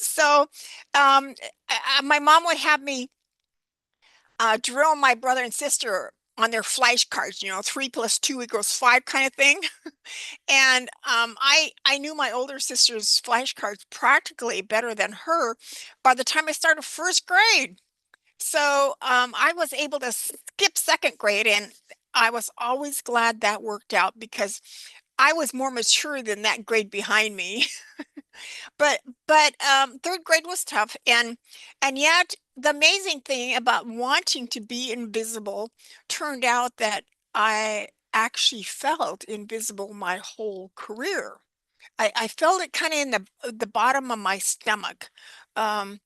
So my mom would have me drill my brother and sister on their flashcards, 3 plus 2 equals 5 kind of thing. And I knew my older sister's flashcards practically better than her by the time I started first grade. So I was able to skip second grade, and I was always glad that worked out because I was more mature than that grade behind me. But third grade was tough, and yet the amazing thing about wanting to be invisible turned out that I actually felt invisible my whole career. I felt it kind of in the bottom of my stomach. Um,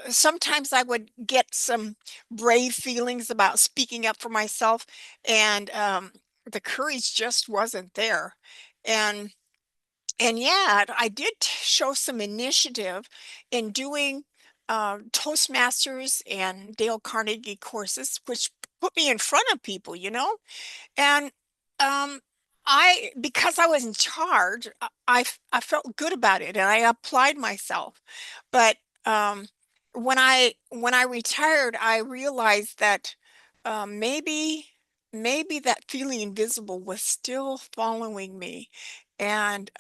Sometimes I would get some brave feelings about speaking up for myself, and the courage just wasn't there. And yet, I did show some initiative in doing Toastmasters and Dale Carnegie courses, which put me in front of people. And um, because I was in charge, I felt good about it and I applied myself. But um, when I retired, I realized that maybe that feeling invisible was still following me. And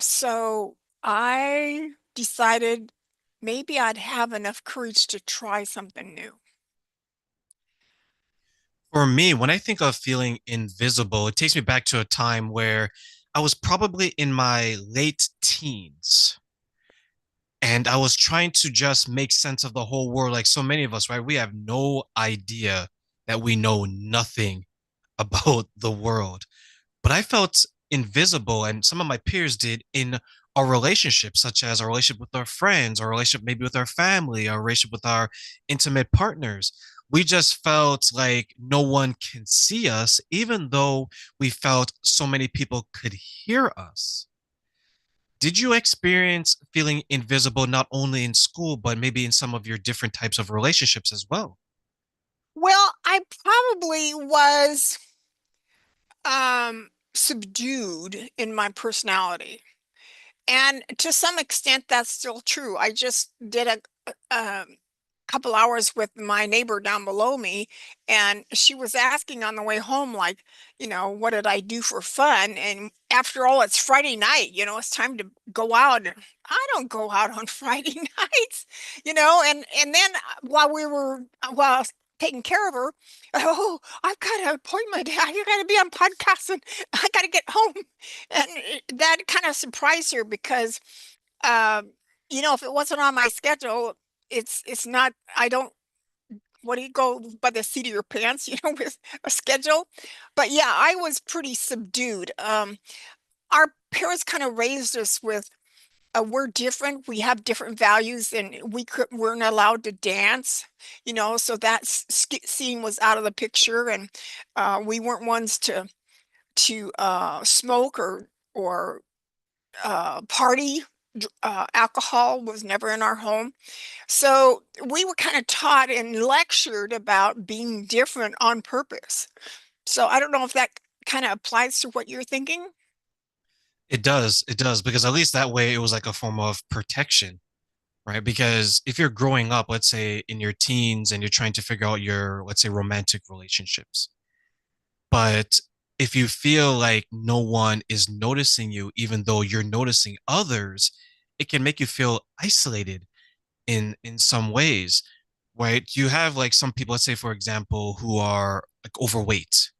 so I decided maybe I'd have enough courage to try something new. For me, when I think of feeling invisible, it takes me back to a time where I was probably in my late teens and I was trying to just make sense of the whole world. Like so many of us, right? We have no idea that we know nothing about the world. But I felt invisible, and some of my peers did in our relationships, such as our relationship with our friends, our relationship maybe with our family, our relationship with our intimate partners. We just felt like no one can see us, even though we felt so many people could hear us. Did you experience feeling invisible not only in school, but maybe in some of your different types of relationships as well? Well, I probably was subdued in my personality. And to some extent, that's still true. I just did a couple hours with my neighbor down below me, and she was asking on the way home, like, what did I do for fun? And after all, it's Friday night, it's time to go out. And I don't go out on Friday nights, and then while taking care of her, oh, I've got an appointment. I got to be on podcast, and I got to get home. And that kind of surprised her because, um, if it wasn't on my schedule, it's not. I don't. What do you go by the seat of your pants? With a schedule. But yeah, I was pretty subdued. Our parents kind of raised us with. We're different. We have different values, and weren't allowed to dance. So that scene was out of the picture, and we weren't ones to smoke or party. Alcohol was never in our home. So we were kind of taught and lectured about being different on purpose. So I don't know if that kind of applies to what you're thinking. It does, because at least that way it was like a form of protection, right? Because if you're growing up, let's say in your teens and you're trying to figure out your, let's say, romantic relationships, but if you feel like no one is noticing you, even though you're noticing others, it can make you feel isolated in some ways, right? You have like some people, let's say, for example, who are like overweight.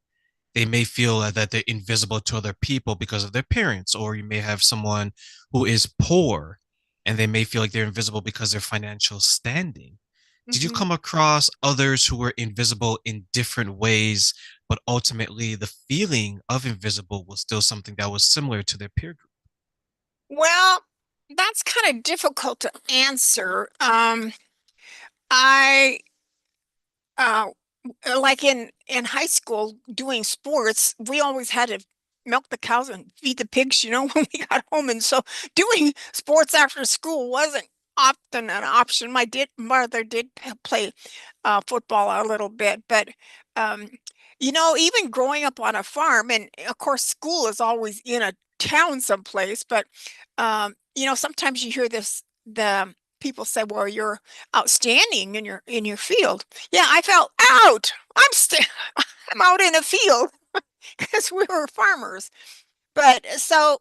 They may feel that they're invisible to other people because of their parents, or you may have someone who is poor and they may feel like they're invisible because of their financial standing. Did you Mhm. come across others who were invisible in different ways, but ultimately the feeling of invisible was still something that was similar to their peer group? Well, that's kind of difficult to answer. I uh, like in high school doing sports, we always had to milk the cows and feed the pigs, when we got home. And so doing sports after school wasn't often an option. My mother did play football a little bit, but um, even growing up on a farm, and of course, school is always in a town someplace, but sometimes you hear this. the people said, "Well, you're outstanding in your field." Yeah, I felt out. I'm out in a field because we were farmers. But so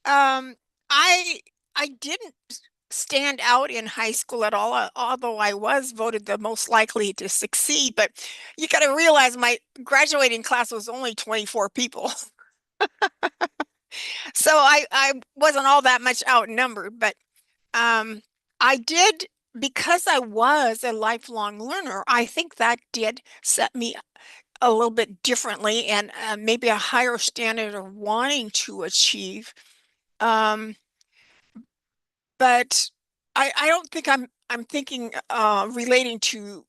um, I I didn't stand out in high school at all, although I was voted the most likely to succeed. But you got to realize my graduating class was only 24 people. So I wasn't all that much outnumbered, but um, I did, because I was a lifelong learner, I think that did set me a little bit differently and maybe a higher standard of wanting to achieve. Um, but I don't think I'm thinking relating to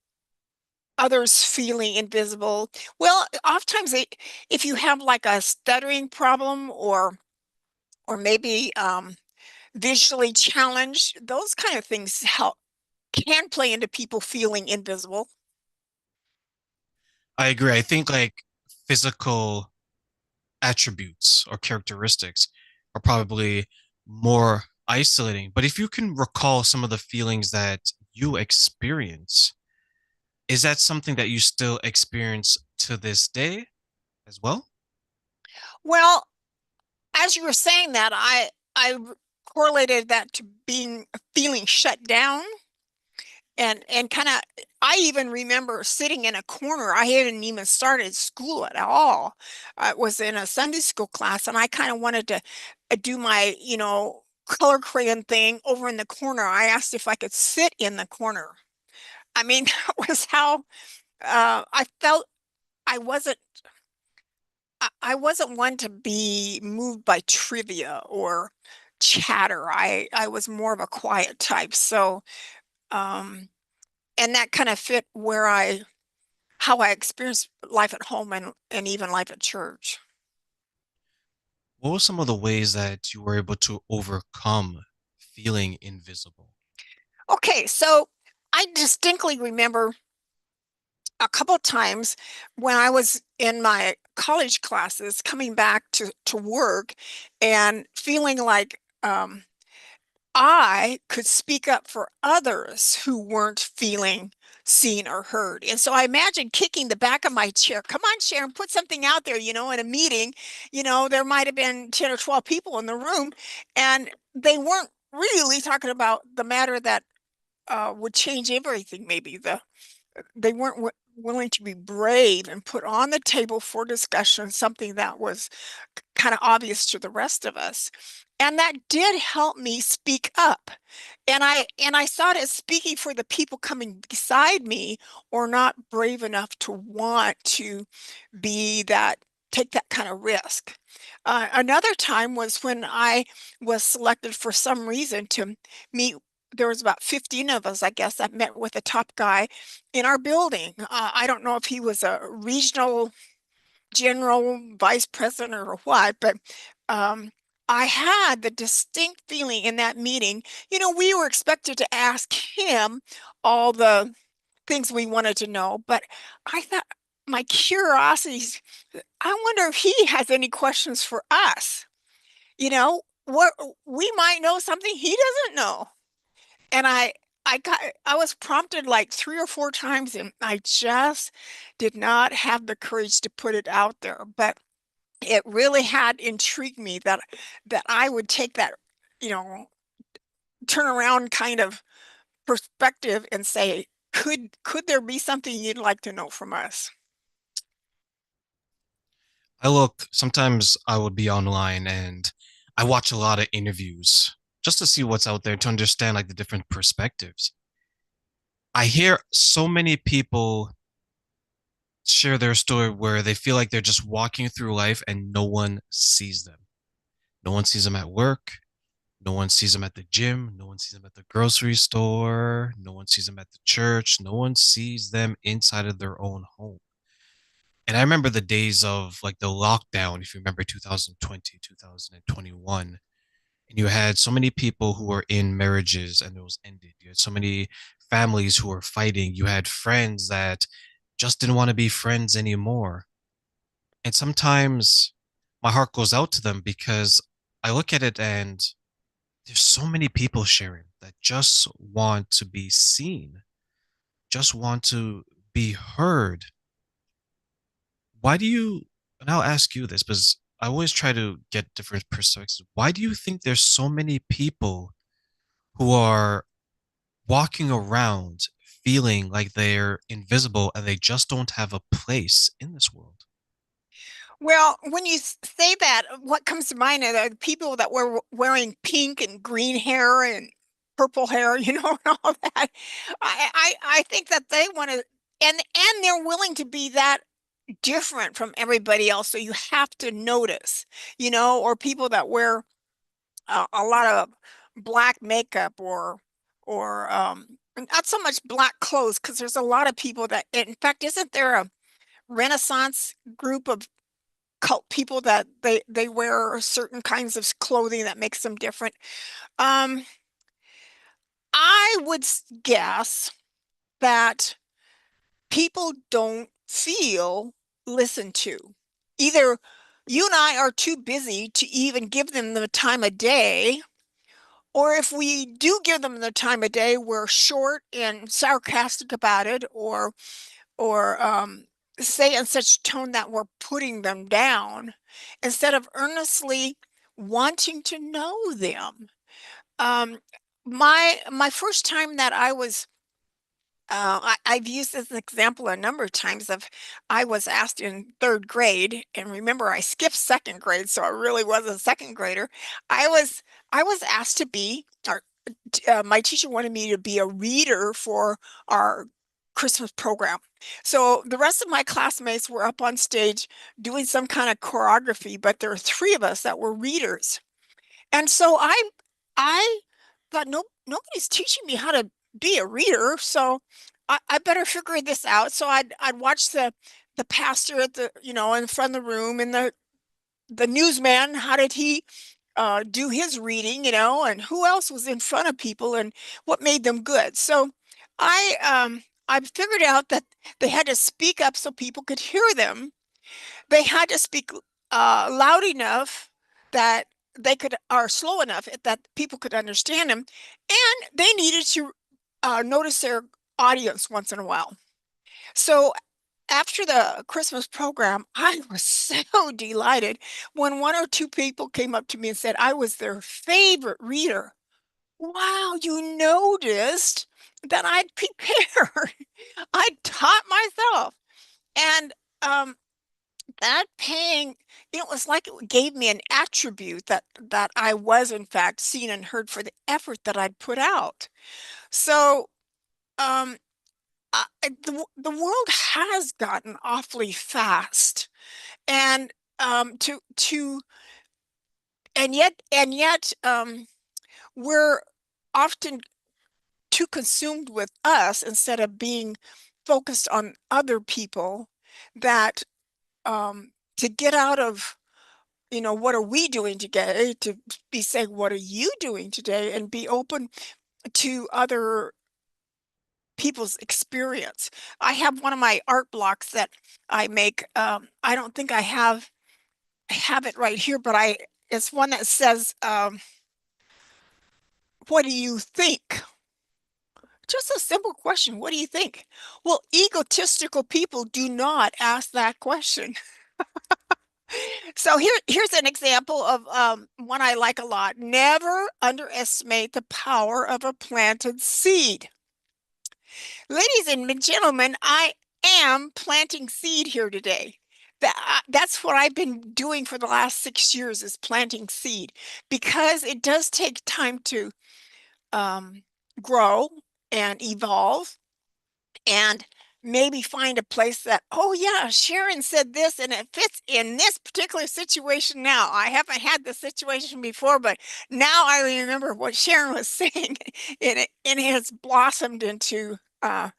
others feeling invisible. Well, oftentimes if you have like a stuttering problem or maybe visually challenged, those kind of things help can play into people feeling invisible. I agree. I think like physical attributes or characteristics are probably more isolating. But if you can recall some of the feelings that you experience, is that something that you still experience to this day as well? Well, as you were saying that, I correlated that to being feeling shut down and kind of I even remember sitting in a corner. I hadn't even started school at all. I was in a Sunday school class and I kind of wanted to do my, color crayon thing over in the corner. I asked if I could sit in the corner. I mean, that was how I felt. I wasn't I wasn't one to be moved by trivia or chatter. I was more of a quiet type. So, um, and that kind of fit where I how I experienced life at home and even life at church. What were some of the ways that you were able to overcome feeling invisible? Okay, so I distinctly remember a couple of times when I was in my college classes coming back to work and feeling like I could speak up for others who weren't feeling seen or heard. And so I imagine kicking the back of my chair. Come on, Sharon, put something out there, in a meeting. There might have been 10 or 12 people in the room, and they weren't really talking about the matter that would change everything, maybe they weren't willing to be brave and put on the table for discussion something that was kind of obvious to the rest of us. And that did help me speak up. And I saw it as speaking for the people coming beside me or not brave enough to want to be that take that kind of risk. Another time was when I was selected for some reason to meet. There was about 15 of us, I guess, that met with the top guy in our building. I don't know if he was a regional general vice president or what, but um, I had the distinct feeling in that meeting, we were expected to ask him all the things we wanted to know, but I thought my curiosity, I wonder if he has any questions for us. What we might know something he doesn't know. And I was prompted like 3 or 4 times and I just did not have the courage to put it out there. But it really had intrigued me that I would take that, you know, turn around kind of perspective and say, could there be something you'd like to know from us? Sometimes I would be online and I watch a lot of interviews just to see what's out there to understand like the different perspectives. I hear so many people share their story where they feel like they're just walking through life and no one sees them. No one sees them at work. No one sees them at the gym. No one sees them at the grocery store. No one sees them at the church. No one sees them inside of their own home. And I remember the days of like the lockdown, if you remember 2020, 2021, and you had so many people who were in marriages and it was ended. You had so many families who were fighting. You had friends that just didn't want to be friends anymore. And sometimes my heart goes out to them because I look at it and There's so many people, Sharon, that just want to be seen, just want to be heard. Why do you, and I'll ask you this because I always try to get different perspectives. Why do you think there's so many people who are walking around feeling like they're invisible and they just don't have a place in this world? Well, when you say that, what comes to mind are the people that were wearing pink and green hair and purple hair, and all that. I think that they want to, and they're willing to be that different from everybody else. So you have to notice, or people that wear a lot of black makeup or not so much black clothes, because there's a lot of people that, in fact, isn't there a Renaissance group of cult people that they wear certain kinds of clothing that makes them different? Um, I would guess that people don't feel listened to. Either you and I are too busy to even give them the time of day, or if we do give them the time of day, we're short and sarcastic about it, or say in such tone that we're putting them down instead of earnestly wanting to know them. Um, my first time that I was I've used this example a number of times of I was asked in third grade, and remember I skipped second grade, so I really was a second grader. I was asked to be, or my teacher wanted me to be a reader for our Christmas program. So the rest of my classmates were up on stage doing some kind of choreography, but there were three of us that were readers. And so I thought, no, nobody's teaching me how to be a reader, so I better figure this out. So I'd watch the pastor at the in front of the room, and the newsman. How did he do his reading? And who else was in front of people, and what made them good? So I figured out that they had to speak up so people could hear them. They had to speak loud enough that they could, or slow enough that people could understand them, and they needed to notice their audience once in a while. So after the Christmas program, I was so delighted when one or two people came up to me and said I was their favorite reader. Wow, you noticed that I'd prepared. I taught myself. And um, that paying, it was like it gave me an attribute that I was in fact seen and heard for the effort that I'd put out. So um the world has gotten awfully fast, and to and yet we're often too consumed with us instead of being focused on other people, that to get out of what are we doing today, to be saying, what are you doing today, and be open to other people's experience. I have one of my art blocks that I make. I don't think I have it right here, but it's one that says, what do you think? Just a simple question. What do you think? Well, egotistical people do not ask that question. So here's an example of one I like a lot. Never underestimate the power of a planted seed. Ladies and gentlemen, I am planting seed here today. That's what I've been doing for the last 6 years, is planting seed, because it does take time to um, grow and evolve, and maybe find a place that, oh yeah, Sharon said this and it fits in this particular situation now. I haven't had this situation before, but now I remember what Sharon was saying, and it has blossomed into a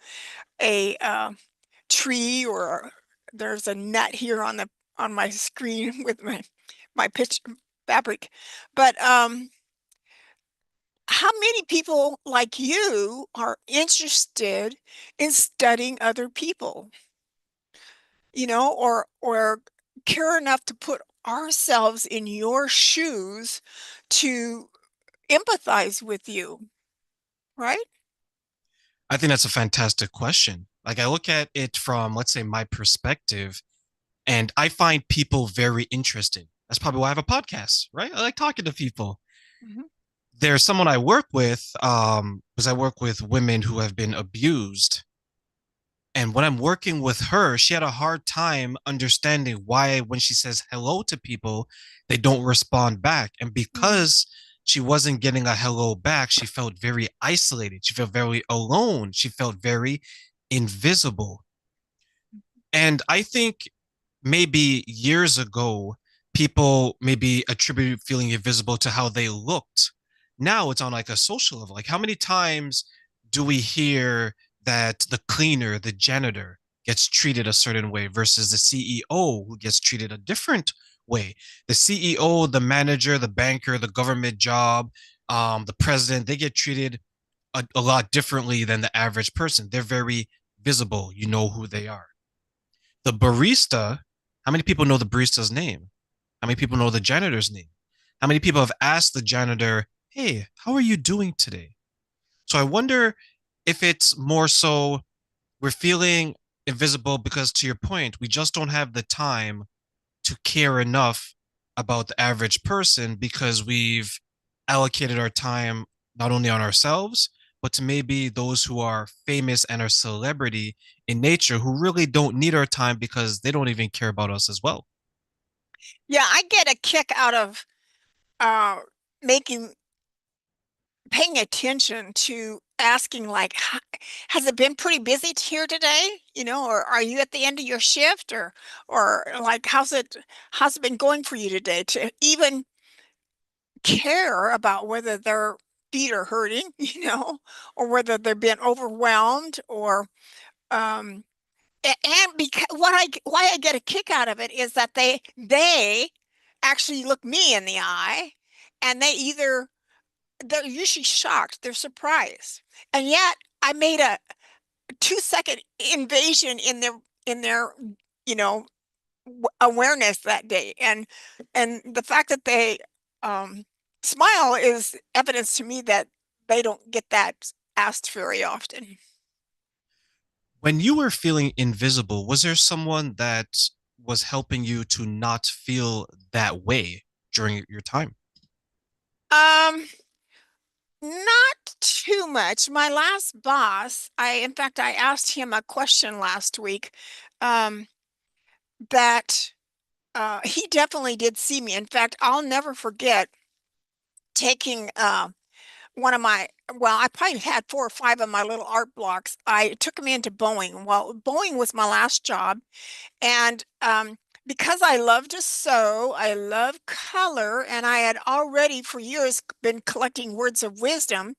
tree, or there's a nut here on my screen with my pitch fabric. But how many people like you are interested in studying other people, or care enough to put ourselves in your shoes to empathize with you, right? I think that's a fantastic question. Like I look at it from, let's say, my perspective, and I find people very interesting. That's probably why I have a podcast, right? I like talking to people. Mhm. There's someone I work with, because I work with women who have been abused. And when I'm working with her, she had a hard time understanding why, when she says hello to people, they don't respond back. And Mm. because she wasn't getting a hello back, she felt very isolated. She felt very alone. She felt very invisible. And I think maybe years ago, people maybe attribute feeling invisible to how they looked. Now it's on like a social level. Like, how many times do we hear that the cleaner, the janitor gets treated a certain way versus the CEO who gets treated a different way? The CEO, the manager, the banker, the government job, the president, they get treated a lot differently than the average person. They're very visible. You know who they are. The barista, how many people know the barista's name? How many people know the janitor's name? How many people have asked the janitor, hey, how are you doing today? So I wonder if it's more so we're feeling invisible because, to your point, we just don't have the time to care enough about the average person because we've allocated our time not only on ourselves, but to maybe those who are famous and are celebrity in nature who really don't need our time because they don't even care about us as well. Yeah, I get a kick out of uh making paying attention to asking like, has it been pretty busy here today? Or are you at the end of your shift, or like, how's it been going for you today? To even care about whether their feet are hurting, or whether they've been overwhelmed, or um and because why I get a kick out of it is that they actually look me in the eye, and they're usually shocked, they're surprised, and yet I made a 2-second invasion in their you know awareness that day, and the fact that they um smile is evidence to me that they don't get that asked very often. When you were feeling invisible, was there someone that was helping you to not feel that way during your time? um Not too much. My last boss, in fact, I asked him a question last week, um, that he definitely did see me. In fact, I'll never forget taking one of my, well, I probably had 4 or 5 of my little art blocks. I took them into Boeing. Well, Boeing was my last job. And because I love to sew, I love color, and I had already for years been collecting words of wisdom.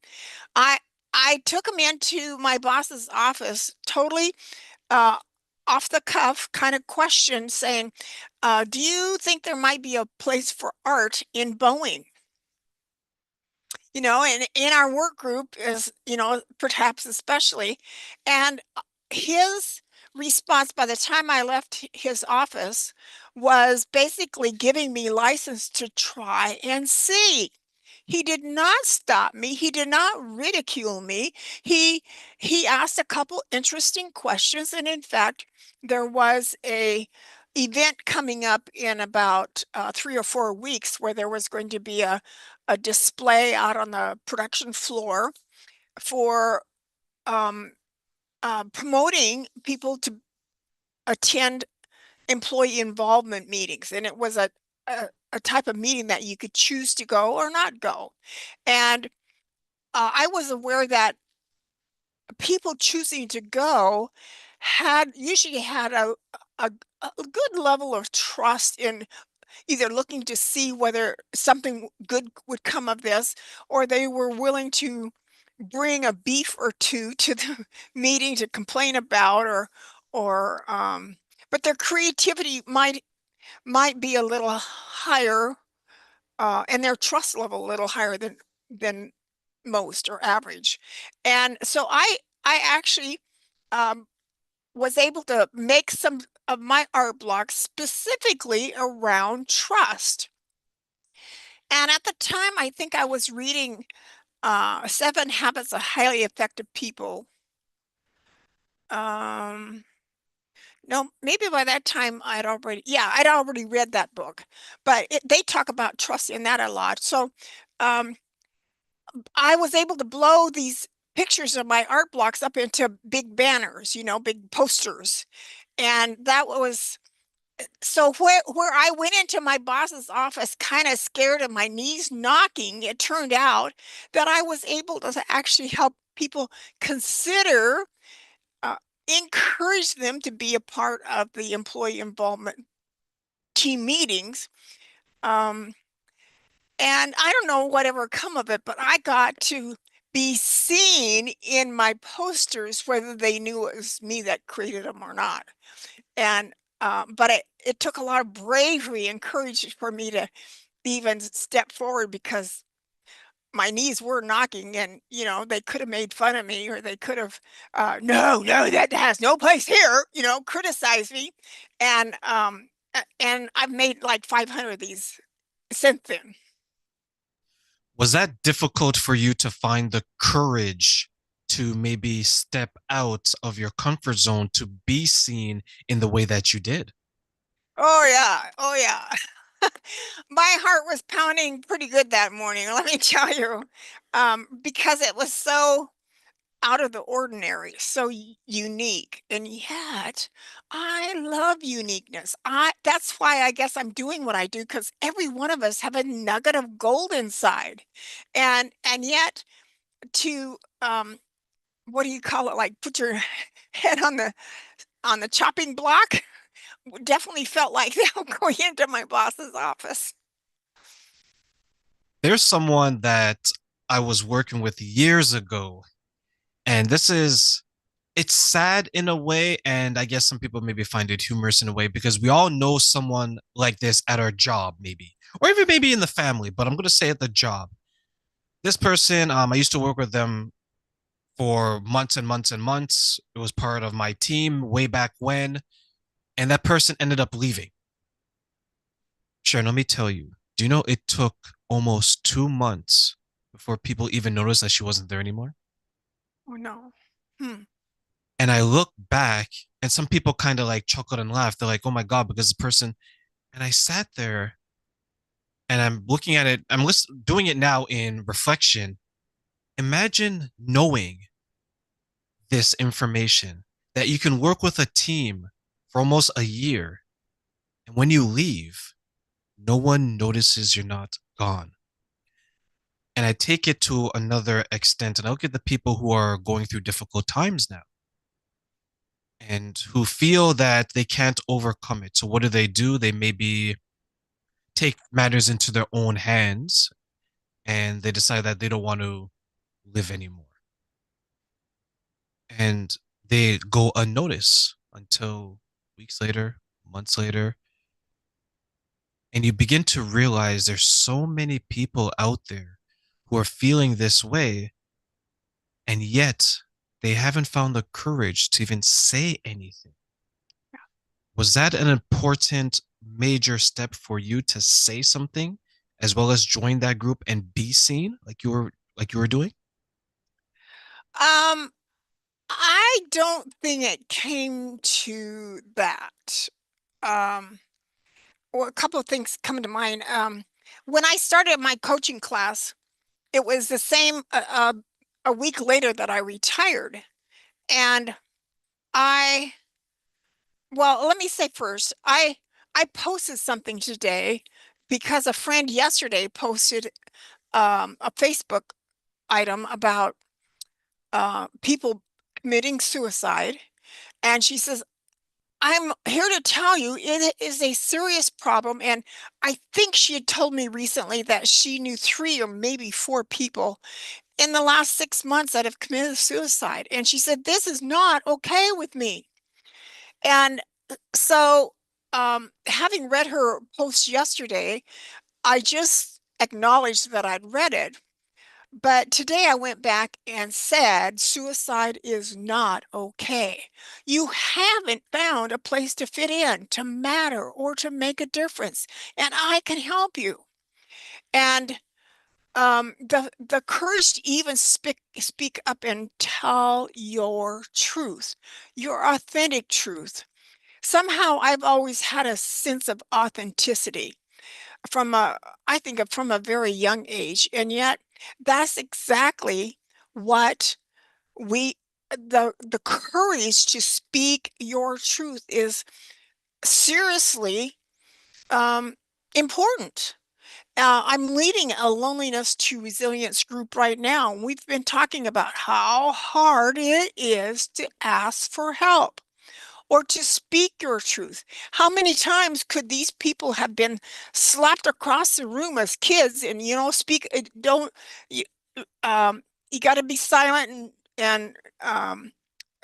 I I took him into my boss's office, totally uh, off the cuff kind of question, saying, "Do you think there might be a place for art in Boeing?" And in our work group is, perhaps especially. And his response by the time I left his office was basically giving me license to try and see. He did not stop me. He did not ridicule me. He he asked a couple interesting questions, and in fact, there was a event coming up in about 3 or 4 weeks where there was going to be a display out on the production floor for um, promoting people to attend employee involvement meetings. And it was a type of meeting that you could choose to go or not go. And I was aware that people choosing to go had usually had a, a good level of trust in either looking to see whether something good would come of this, or they were willing to bring a beef or two to the meeting to complain about, or but their creativity might be a little higher, and their trust level a little higher than most or average. And so I actually um, was able to make some of my art blocks specifically around trust. And at the time, I think I was reading Seven Habits of Highly Effective People. Um, no, maybe by that time I'd already read that book, but they talk about trust in that a lot. So um, I was able to blow these pictures of my art blocks up into big banners, big posters. And that was so where I went into my boss's office kind of scared of my knees knocking. It turned out that I was able to actually help people consider, uh, encourage them to be a part of the employee involvement team meetings. Um, and I don't know whatever come of it, but I got to be seen in my posters, whether they knew it was me that created them or not. And but it took a lot of bravery and courage for me to even step forward, because my knees were knocking, and they could have made fun of me, or they could have no, that has no place here, criticized me. And I've made like 500 of these since then. Was that difficult for you to find the courage to maybe step out of your comfort zone to be seen in the way that you did? Oh yeah, oh yeah. My heart was pounding pretty good that morning, let me tell you, because it was so out of the ordinary, so unique. And yet, I love uniqueness. I That's why I guess I'm doing what I do, because every one of us have a nugget of gold inside. And yet to what do you call it? Like put your head on the chopping block. Definitely felt like that going into my boss's office. There's someone that I was working with years ago, and it's sad in a way, and I guess some people maybe find it humorous in a way because we all know someone like this at our job, maybe, or even maybe in the family, but I'm going to say at the job. This person, I used to work with them for months and months and months. It was part of my team way back when, and that person ended up leaving. Sharon, let me tell you, do you know it took almost 2 months before people even noticed that she wasn't there anymore? Oh no. Hmm. And I look back, and some people kind of like chuckled and laughed. They're like, oh my God, because the person, and I sat there and I'm looking at it, doing it now in reflection. Imagine knowing this information that you can work with a team for almost a year. And when you leave, no one notices you're not gone. And I take it to another extent, and I look at the people who are going through difficult times now and who feel that they can't overcome it. So what do? They maybe take matters into their own hands and they decide that they don't want to live anymore. And they go unnoticed until weeks later, months later. And you begin to realize there's so many people out there who are feeling this way, and yet they haven't found the courage to even say anything. Was that an important major step for you to say something as well as join that group and be seen like you were doing? Um, I don't think it came to that. Um, well, a couple of things come to mind. When I started my coaching class, it was the same a week later that I retired. And I, well, let me say first, I posted something today because a friend yesterday posted a Facebook item about people committing suicide. And she says, I'm here to tell you it is a serious problem. And I think she had told me recently that she knew three or maybe four people in the last 6 months that have committed suicide. And she said, this is not okay with me. And so, having read her post yesterday, I just acknowledged that I'd read it. But today I went back and said, suicide is not okay. You haven't found a place to fit in, to matter, or to make a difference, and I can help you. And the courage to even speak up and tell your truth, your authentic truth. Somehow I've always had a sense of authenticity from I think from a very young age, and yet that's exactly what we the courage to speak your truth is seriously um, important. I'm leading a loneliness to resilience group right now. We've been talking about how hard it is to ask for help or to speak your truth. How many times could these people have been slapped across the room as kids and, speak, don't, you, um, you got to be silent and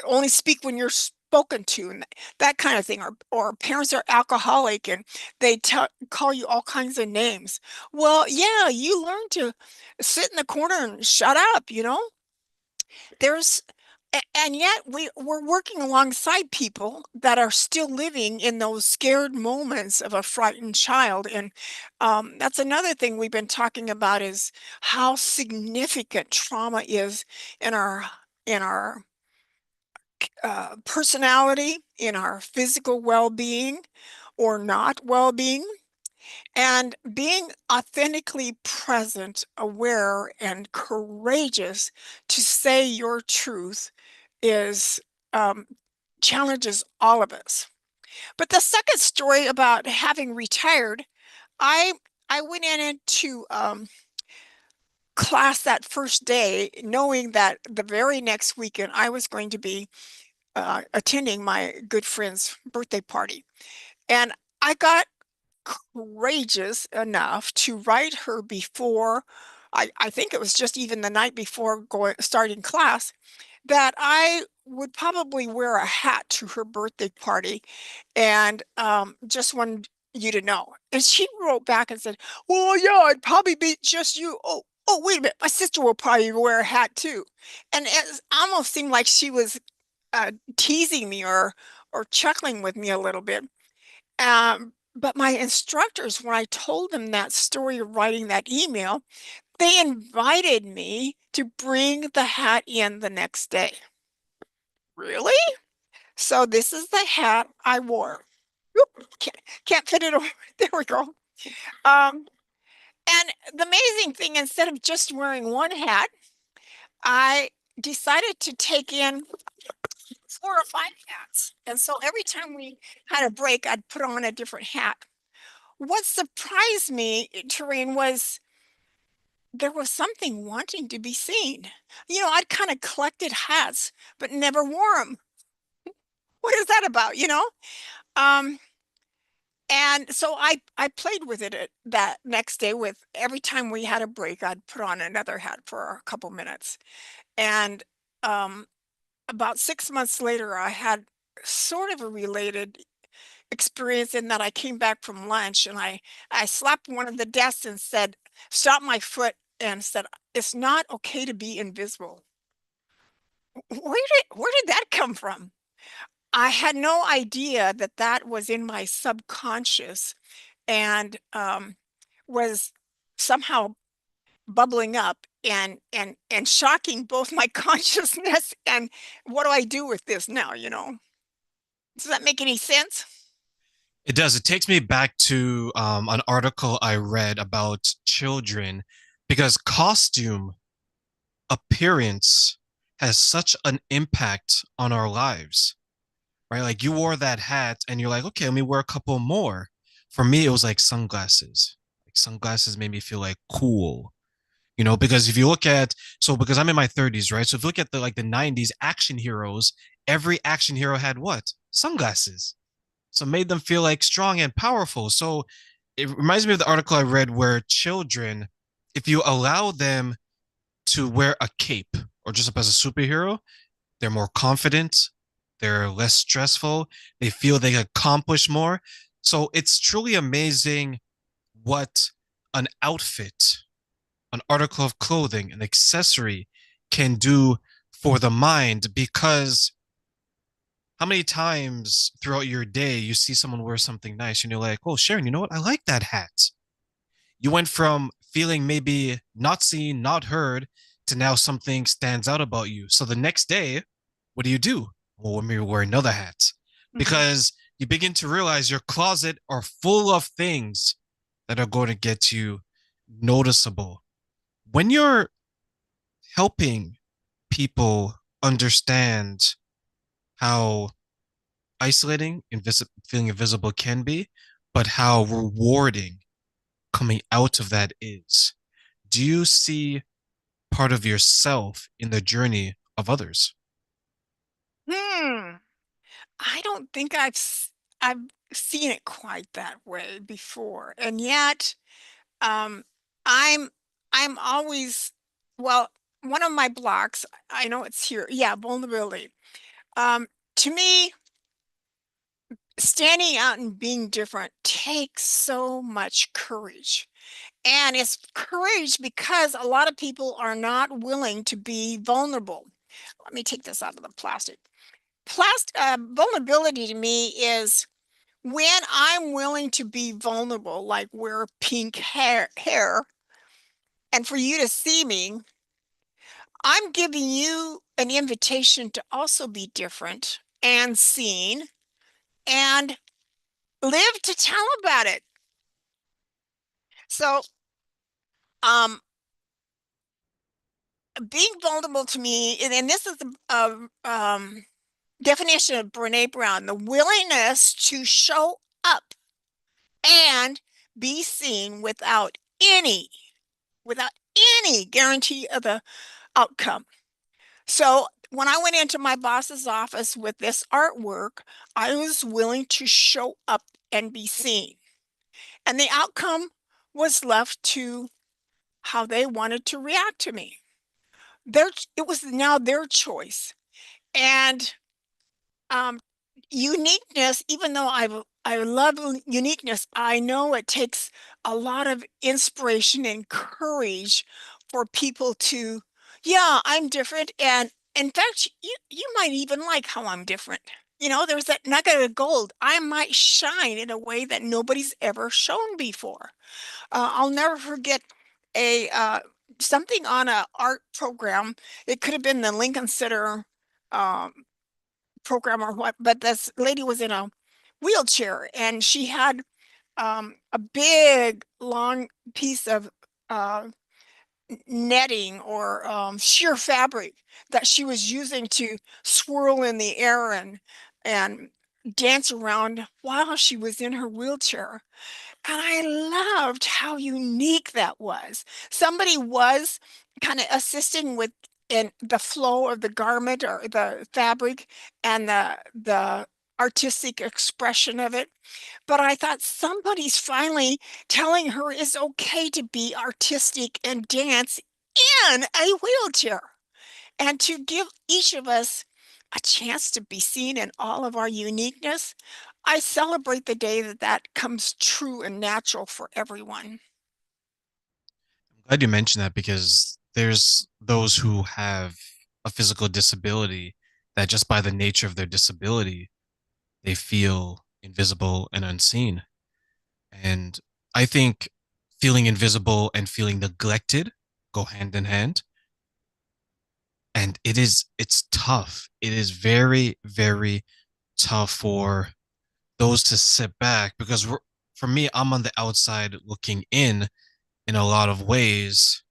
only speak when you're spoken to and that kind of thing, or parents are alcoholic and they call you all kinds of names. Well, yeah, you learn to sit in the corner and shut up, there's and yet we're working alongside people that are still living in those scared moments of a frightened child. And that's another thing we've been talking about is how significant trauma is in our personality, in our physical well-being or not well-being, and being authentically present, aware, and courageous to say your truth is um, challenges all of us. But the second story about having retired, I I went into class that first day knowing that the very next weekend I was going to be attending my good friend's birthday party. And I got courageous enough to write her before, I think it was just even the night before starting class, that I would probably wear a hat to her birthday party and just wanted you to know. And she wrote back and said, well, yeah, I'd probably be just you. Oh, wait a minute. My sister will probably wear a hat too. And it almost seemed like she was teasing me or chuckling with me a little bit. But my instructors, when I told them that story of writing that email, they invited me to bring the hat in the next day. Really? So this is the hat I wore. Oop, can't fit it over. There we go. Um, and the amazing thing, instead of just wearing one hat, I decided to take in 4 or 5 hats. And so every time we had a break, I'd put on a different hat. What surprised me, Tareen, was there was something wanting to be seen. I'd kind of collected hats, but never wore them. What is that about, Um, and so I played with it that next day with every time we had a break, I'd put on another hat for a couple minutes. And um, about 6 months later, I had sort of a related experience in that I came back from lunch and I slapped one of the desks and said, stopped my foot and said, it's not okay to be invisible. Where did that come from? I had no idea that that was in my subconscious and was somehow bubbling up and shocking both my consciousness and what do I do with this now? Does that make any sense? It does. It takes me back to an article I read about children because costume appearance has such an impact on our lives, right? Like you wore that hat and you're like, okay, let me wear a couple more. For me, it was like sunglasses. Like sunglasses made me feel like cool, because if you look at, so because I'm in my 30s, right? So if you look at the 90s action heroes, every action hero had what? Sunglasses. So it made them feel like strong and powerful. So it reminds me of the article I read where children, if you allow them to wear a cape or dress up as a superhero, they're more confident, they're less stressful, they feel they accomplish more. So it's truly amazing what an outfit, an article of clothing, an accessory can do for the mind because how many times throughout your day you see someone wear something nice and you're like, oh, Sharon, you know what? I like that hat. You went from feeling maybe not seen, not heard, to now something stands out about you. So the next day, what do? Well, maybe wear another hat Hmm. because you begin to realize your closet are full of things that are going to get you noticeable. When you're helping people understand how isolating feeling invisible can be, but how rewarding coming out of that is. Do you see part of yourself in the journey of others? Hmm. I don't think I've seen it quite that way before. And yet, um, I'm I'm always, well, one of my blocks, I know it's here. Yeah, vulnerability. Um, to me, standing out and being different takes so much courage. And it's courage because a lot of people are not willing to be vulnerable. Let me take this out of the plastic. Vulnerability to me is when I'm willing to be vulnerable, like wear pink hair, and for you to see me, I'm giving you an invitation to also be different and seen and live to tell about it. So, um, being vulnerable to me, and this is a definition of Brene Brown, the willingness to show up and be seen without any guarantee of the outcome. So when I went into my boss's office with this artwork, I was willing to show up and be seen. And the outcome was left to how they wanted to react to me. It was now their choice. And um, uniqueness, even though I love uniqueness, I know it takes a lot of inspiration and courage for people to, yeah, I'm different. And in fact, you might even like how I'm different. There's that nugget of gold. I might shine in a way that nobody's ever shown before. I'll never forget a something on a art program. It could have been the Lincoln Center um, program or what, but this lady was in a wheelchair and she had a big long piece of uh, netting or sheer fabric that she was using to swirl in the air and dance around while she was in her wheelchair. And I loved how unique that was. Somebody was kind of assisting with in the flow of the garment or the fabric and the artistic expression of it. But I thought somebody's finally telling her it's okay to be artistic and dance in a wheelchair and to give each of us a chance to be seen in all of our uniqueness. I celebrate the day that that comes true and natural for everyone. I'm glad you mentioned that because there's those who have a physical disability that just by the nature of their disability, they feel invisible and unseen. And I think feeling invisible and feeling neglected go hand in hand. And it's tough. It is very, very tough for those to sit back because for me, I'm on the outside looking in a lot of ways.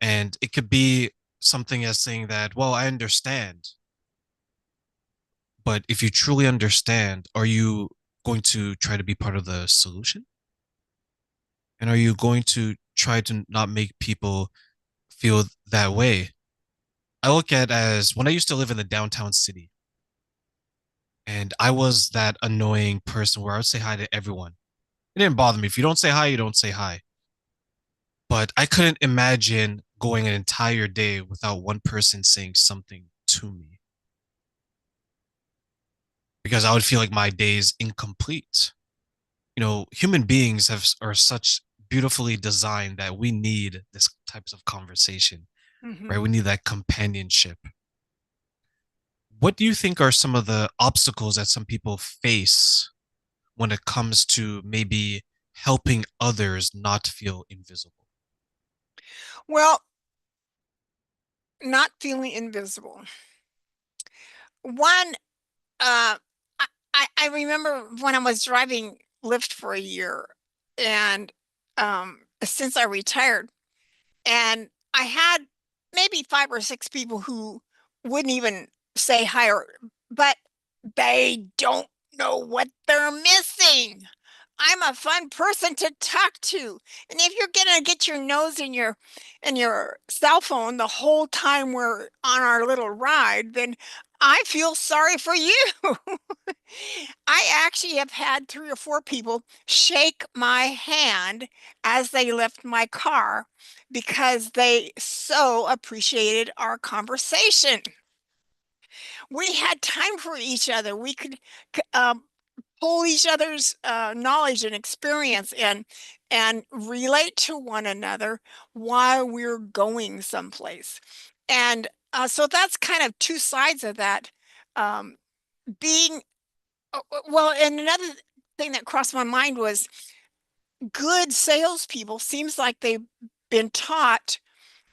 And it could be something as saying that, well, I understand. But if you truly understand, are you going to try to be part of the solution? And are you going to try to not make people feel that way? I look at as when I used to live in the downtown city and I was that annoying person where I would say hi to everyone. It didn't bother me. If you don't say hi, you don't say hi. But I couldn't imagine going an entire day without one person saying something to me because I would feel like my day is incomplete. Human beings are such beautifully designed that we need this types of conversation, right? Mhm. We need that companionship. What do you think are some of the obstacles that some people face when it comes to maybe helping others not feel invisible? Well, not feeling invisible. One, I remember when I was driving Lyft for a year, and since I retired, and I had maybe five or six people who wouldn't even say hi, but they don't know what they're missing. I'm a fun person to talk to. And if you're gonna get your nose in your cell phone the whole time we're on our little ride, then I feel sorry for you. I actually have had three or four people shake my hand as they left my car because they so appreciated our conversation. We had time for each other. We could pull each other's knowledge and experience and relate to one another while we're going someplace. And so that's kind of two sides of that. Um, being well, and another thing that crossed my mind was good salespeople seems like they've been taught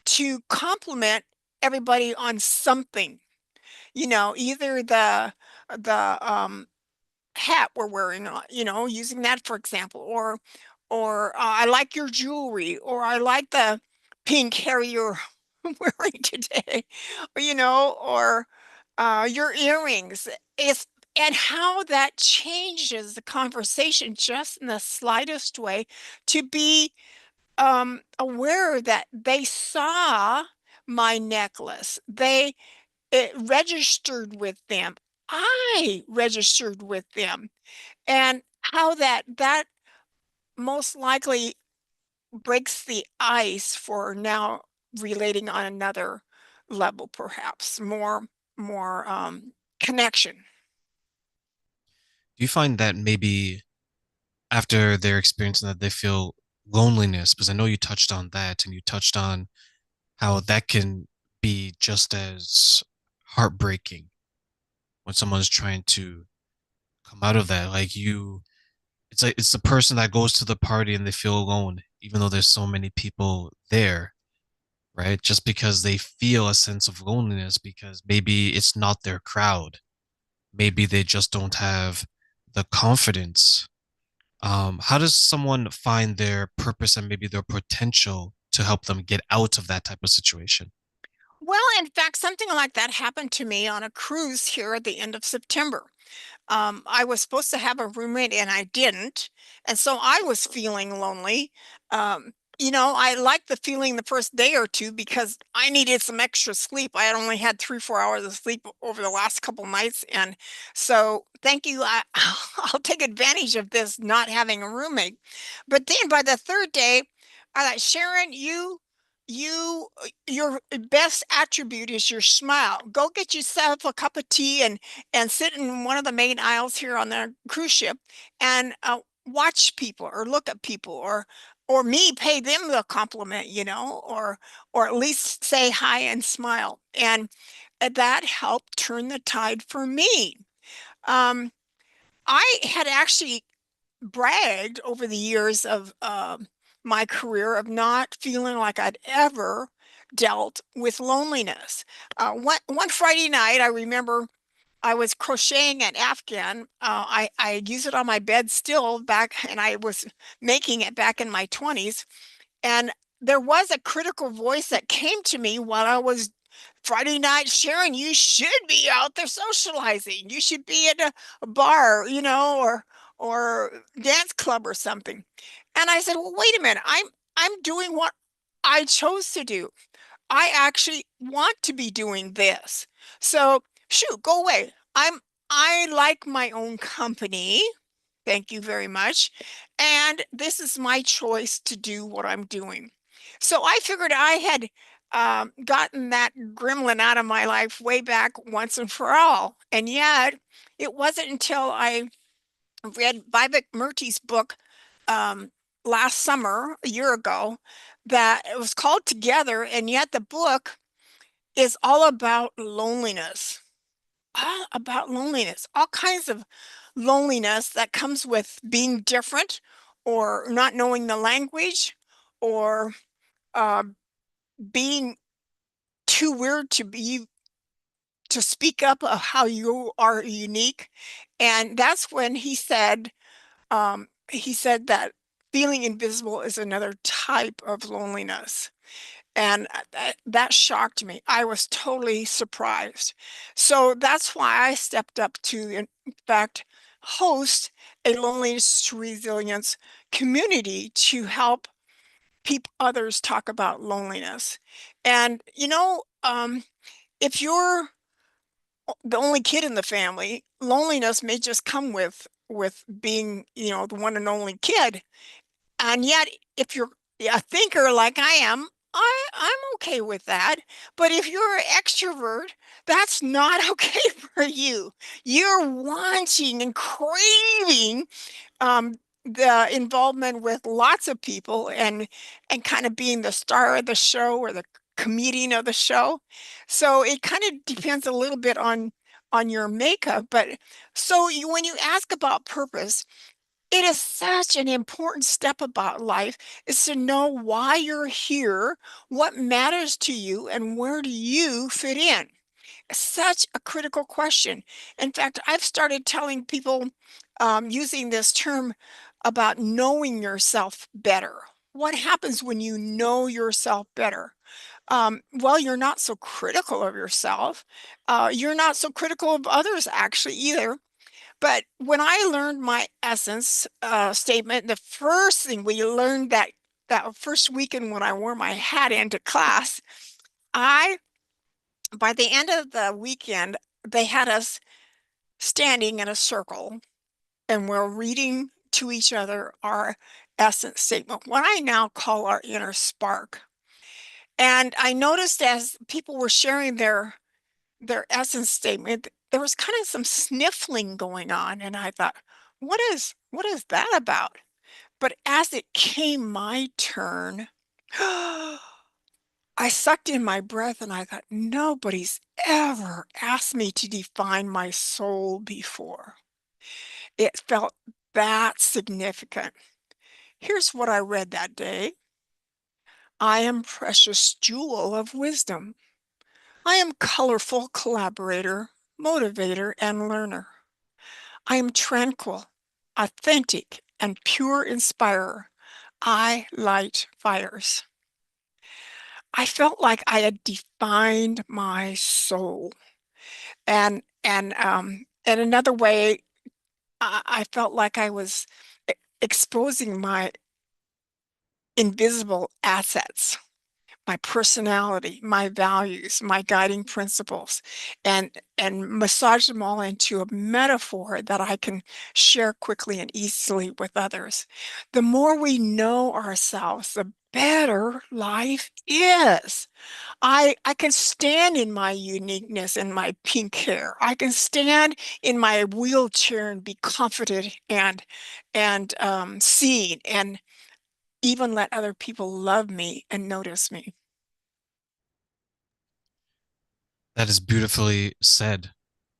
to compliment everybody on something. Either the hat we're wearing, using that for example, or I like your jewelry, or I like the pink hair you're wearing today, or your earrings. It's and how that changes the conversation just in the slightest way to be aware that they saw my necklace. It registered with them. I registered with them. And how that most likely breaks the ice for now relating on another level, perhaps more connection. Do you find that maybe after they're experiencing that they feel loneliness? Because I know you touched on that and you touched on how that can be just as heartbreaking when someone's trying to come out of that. It's the person that goes to the party and they feel alone, even though there's so many people there, right? Just because they feel a sense of loneliness because maybe it's not their crowd. Maybe they just don't have the confidence. How does someone find their purpose and maybe their potential to help them get out of that type of situation? Well, in fact, something like that happened to me on a cruise here at the end of September. I was supposed to have a roommate and I didn't. And so I was feeling lonely. I liked the feeling the first day or two because I needed some extra sleep. I had only had 3, 4 hours of sleep over the last couple nights. And so thank you. I'll take advantage of this not having a roommate. But then by the third day, I thought, Sharon, your best attribute is your smile. Go get yourself a cup of tea and sit in one of the main aisles here on the cruise ship and watch people or look at people or me pay them the compliment, or at least say hi and smile. And that helped turn the tide for me. Um, I had actually bragged over the years of my career of not feeling like I'd ever dealt with loneliness. One Friday night, I remember I was crocheting an Afghan. I use it on my bed still back, and I was making it back in my 20s. And there was a critical voice that came to me while I was Friday night, Sharon, you should be out there socializing. You should be at a bar, or dance club or something. And I said, well, wait a minute. I'm doing what I chose to do. I actually want to be doing this. So shoot, go away. I like my own company. Thank you very much. And this is my choice to do what I'm doing. So I figured I had gotten that gremlin out of my life way back once and for all. And yet, it wasn't until I read Vivek Murthy's book um, last summer, a year ago, that it was called Together. And yet, the book is all about loneliness, all kinds of loneliness that comes with being different or not knowing the language or uh, being too weird to speak up of how you are unique. And that's when he said that feeling invisible is another type of loneliness. And that shocked me. I was totally surprised. So that's why I stepped up to, in fact, host a loneliness to resilience community to help people others talk about loneliness. And if you're the only kid in the family, loneliness may just come with being, the one and only kid. And yet, if you're a thinker like I am, I'm okay with that. But if you're an extrovert, that's not okay for you. You're wanting and craving um, the involvement with lots of people and kind of being the star of the show or the comedian of the show. So it kind of depends a little bit on your makeup. But when you ask about purpose, it is such an important step about life is to know why you're here, what matters to you, and where do you fit in. Such a critical question. In fact, I've started telling people using this term about knowing yourself better. What happens when you know yourself better? Well, you're not so critical of yourself. You're not so critical of others, actually, either. But when I learned my essence statement, the first thing we learned that first weekend when I wore my hat into class, I by the end of the weekend, they had us standing in a circle and we're reading to each other our essence statement, what I now call our inner spark. And I noticed as people were sharing their essence statement, there was kind of some sniffling going on, and I thought, what is that about? But as it came my turn, I sucked in my breath and I thought, nobody's ever asked me to define my soul before. It felt that significant. Here's what I read that day. I am precious jewel of wisdom. I am colorful collaborator, motivator, and learner. I am tranquil, authentic, and pure inspirer. I light fires. I felt like I had defined my soul. And another way, I felt like I was exposing my invisible assets, my personality, my values, my guiding principles, and massage them all into a metaphor that I can share quickly and easily with others. The more we know ourselves, the better life is. I can stand in my uniqueness and my pink hair. I can stand in my wheelchair and be confident and seen and even let other people love me and notice me. That is beautifully said.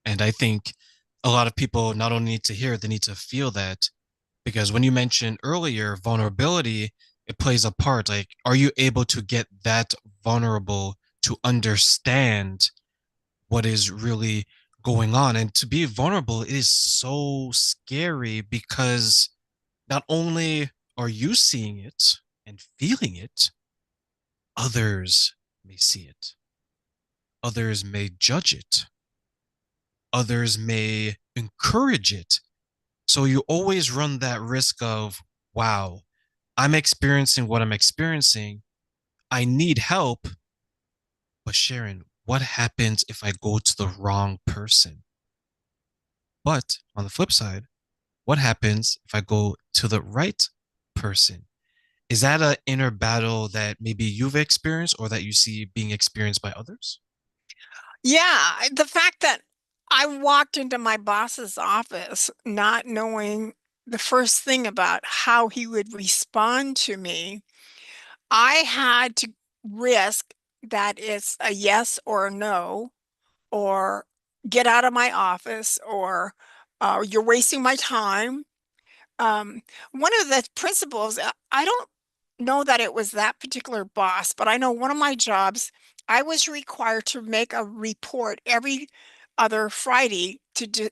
And I think a lot of people not only need to hear, they need to feel that. Because when you mentioned earlier vulnerability, it plays a part. Like, are you able to get that vulnerable to understand what is really going on? And to be vulnerable is so scary because not only are you seeing it and feeling it, others may see it, others may judge it, others may encourage it. So you always run that risk of, wow, I'm experiencing what I'm experiencing. I need help. But Sharon, what happens if I go to the wrong person? But on the flip side, what happens if I go to the right person? Is that an inner battle that maybe you've experienced or that you see being experienced by others? Yeah, the fact that I walked into my boss's office not knowing the first thing about how he would respond to me, I had to risk that it's a yes or a no, or get out of my office, or you're wasting my time. One of the principles, I don't know that it was that particular boss, but I know one of my jobs, I was required to make a report every other Friday to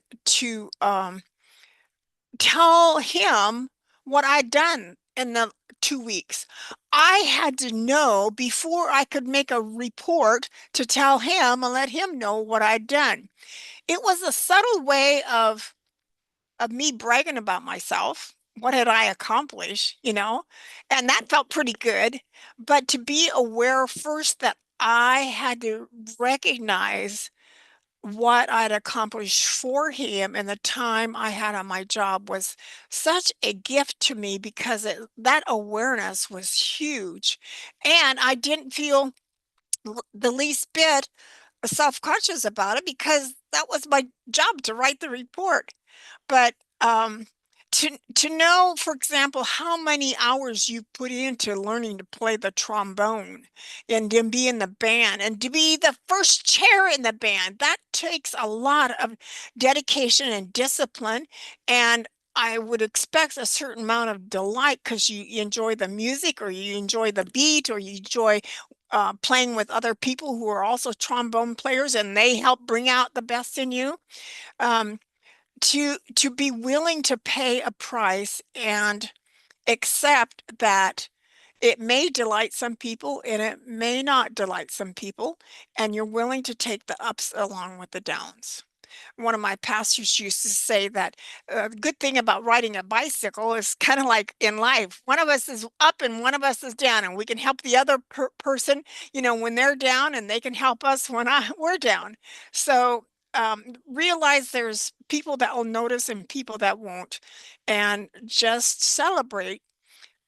tell him what I'd done in the 2 weeks. I had to know before I could make a report to tell him and let him know what I'd done. It was a subtle way of me bragging about myself. What had I accomplished, you know? And that felt pretty good. But to be aware first that I had to recognize what I'd accomplished for him and the time I had on my job was such a gift to me because that awareness was huge. And I didn't feel the least bit self-conscious about it because that was my job to write the report. But to know, for example, how many hours you put into learning to play the trombone and to be in the band and to be the first chair in the band, that takes a lot of dedication and discipline. And I would expect a certain amount of delight because you enjoy the music or you enjoy the beat or you enjoy playing with other people who are also trombone players and they help bring out the best in you. Um, to be willing to pay a price and accept that it may delight some people and it may not delight some people, and you're willing to take the ups along with the downs. One of my pastors used to say that the good thing about riding a bicycle is kind of like in life. One of us is up and one of us is down, and we can help the other person, when they're down, and they can help us when we're down. So realize there's people that will notice and people that won't, and just celebrate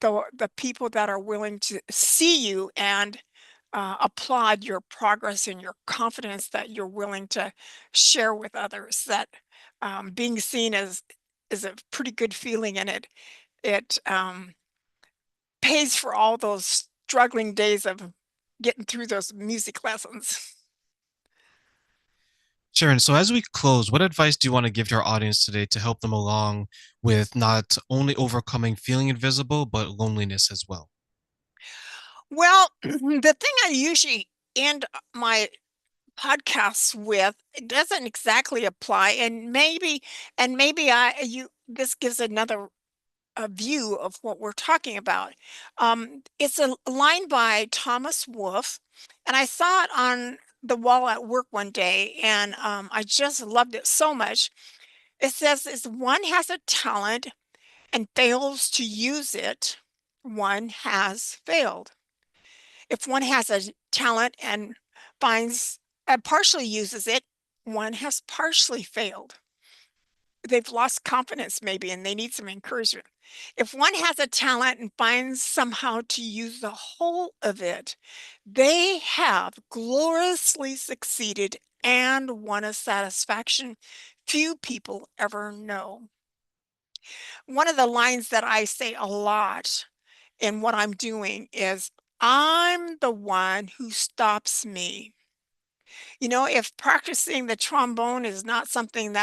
the people that are willing to see you and applaud your progress and your confidence that you're willing to share with others. That being seen is a pretty good feeling, and it pays for all those struggling days of getting through those music lessons. Sharon, so as we close, what advice do you want to give to our audience today to help them along with not only overcoming feeling invisible, but loneliness as well? Well, the thing I usually end my podcasts with, it doesn't exactly apply, and maybe I you this gives another a view of what we're talking about. It's a line by Thomas Wolfe, and I saw it on the wall at work one day, and I just loved it so much. It says, "If one has a talent and fails to use it, one has failed. If one has a talent and finds partially uses it, one has partially failed. They've lost confidence maybe and they need some encouragement. If one has a talent and finds somehow to use the whole of it, they have gloriously succeeded and won a satisfaction few people ever know." One of the lines that I say a lot in what I'm doing is, "I'm the one who stops me." If practicing the trombone is not something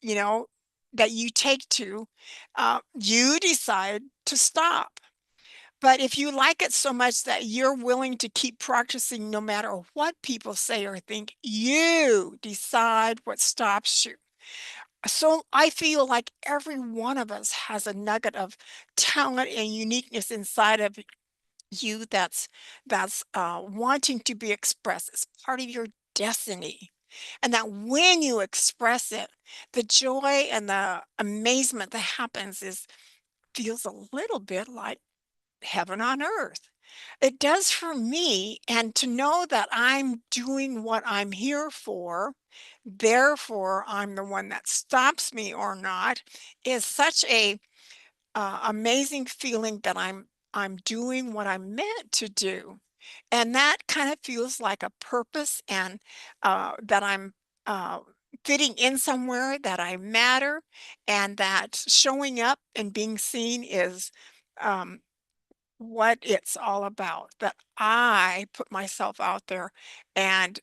you know, that you take to, you decide to stop. But if you like it so much that you're willing to keep practicing no matter what people say or think, you decide what stops you. So I feel like every one of us has a nugget of talent and uniqueness inside of you that's wanting to be expressed. It's part of your destiny. And that when you express it, the joy and the amazement that happens is feels a little bit like heaven on earth. It does for me, and to know that I'm doing what I'm here for, therefore I'm the one that stops me or not, is such a amazing feeling that I'm doing what I'm meant to do. And that kind of feels like a purpose and that I'm uh, fitting in somewhere, that I matter, and that showing up and being seen is um, what it's all about. That I put myself out there and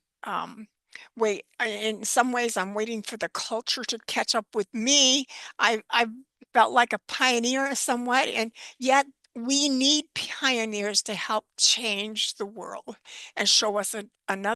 wait. In some ways, I'm waiting for the culture to catch up with me. I've felt like a pioneer somewhat, and yet we need pioneers to help change the world and show us another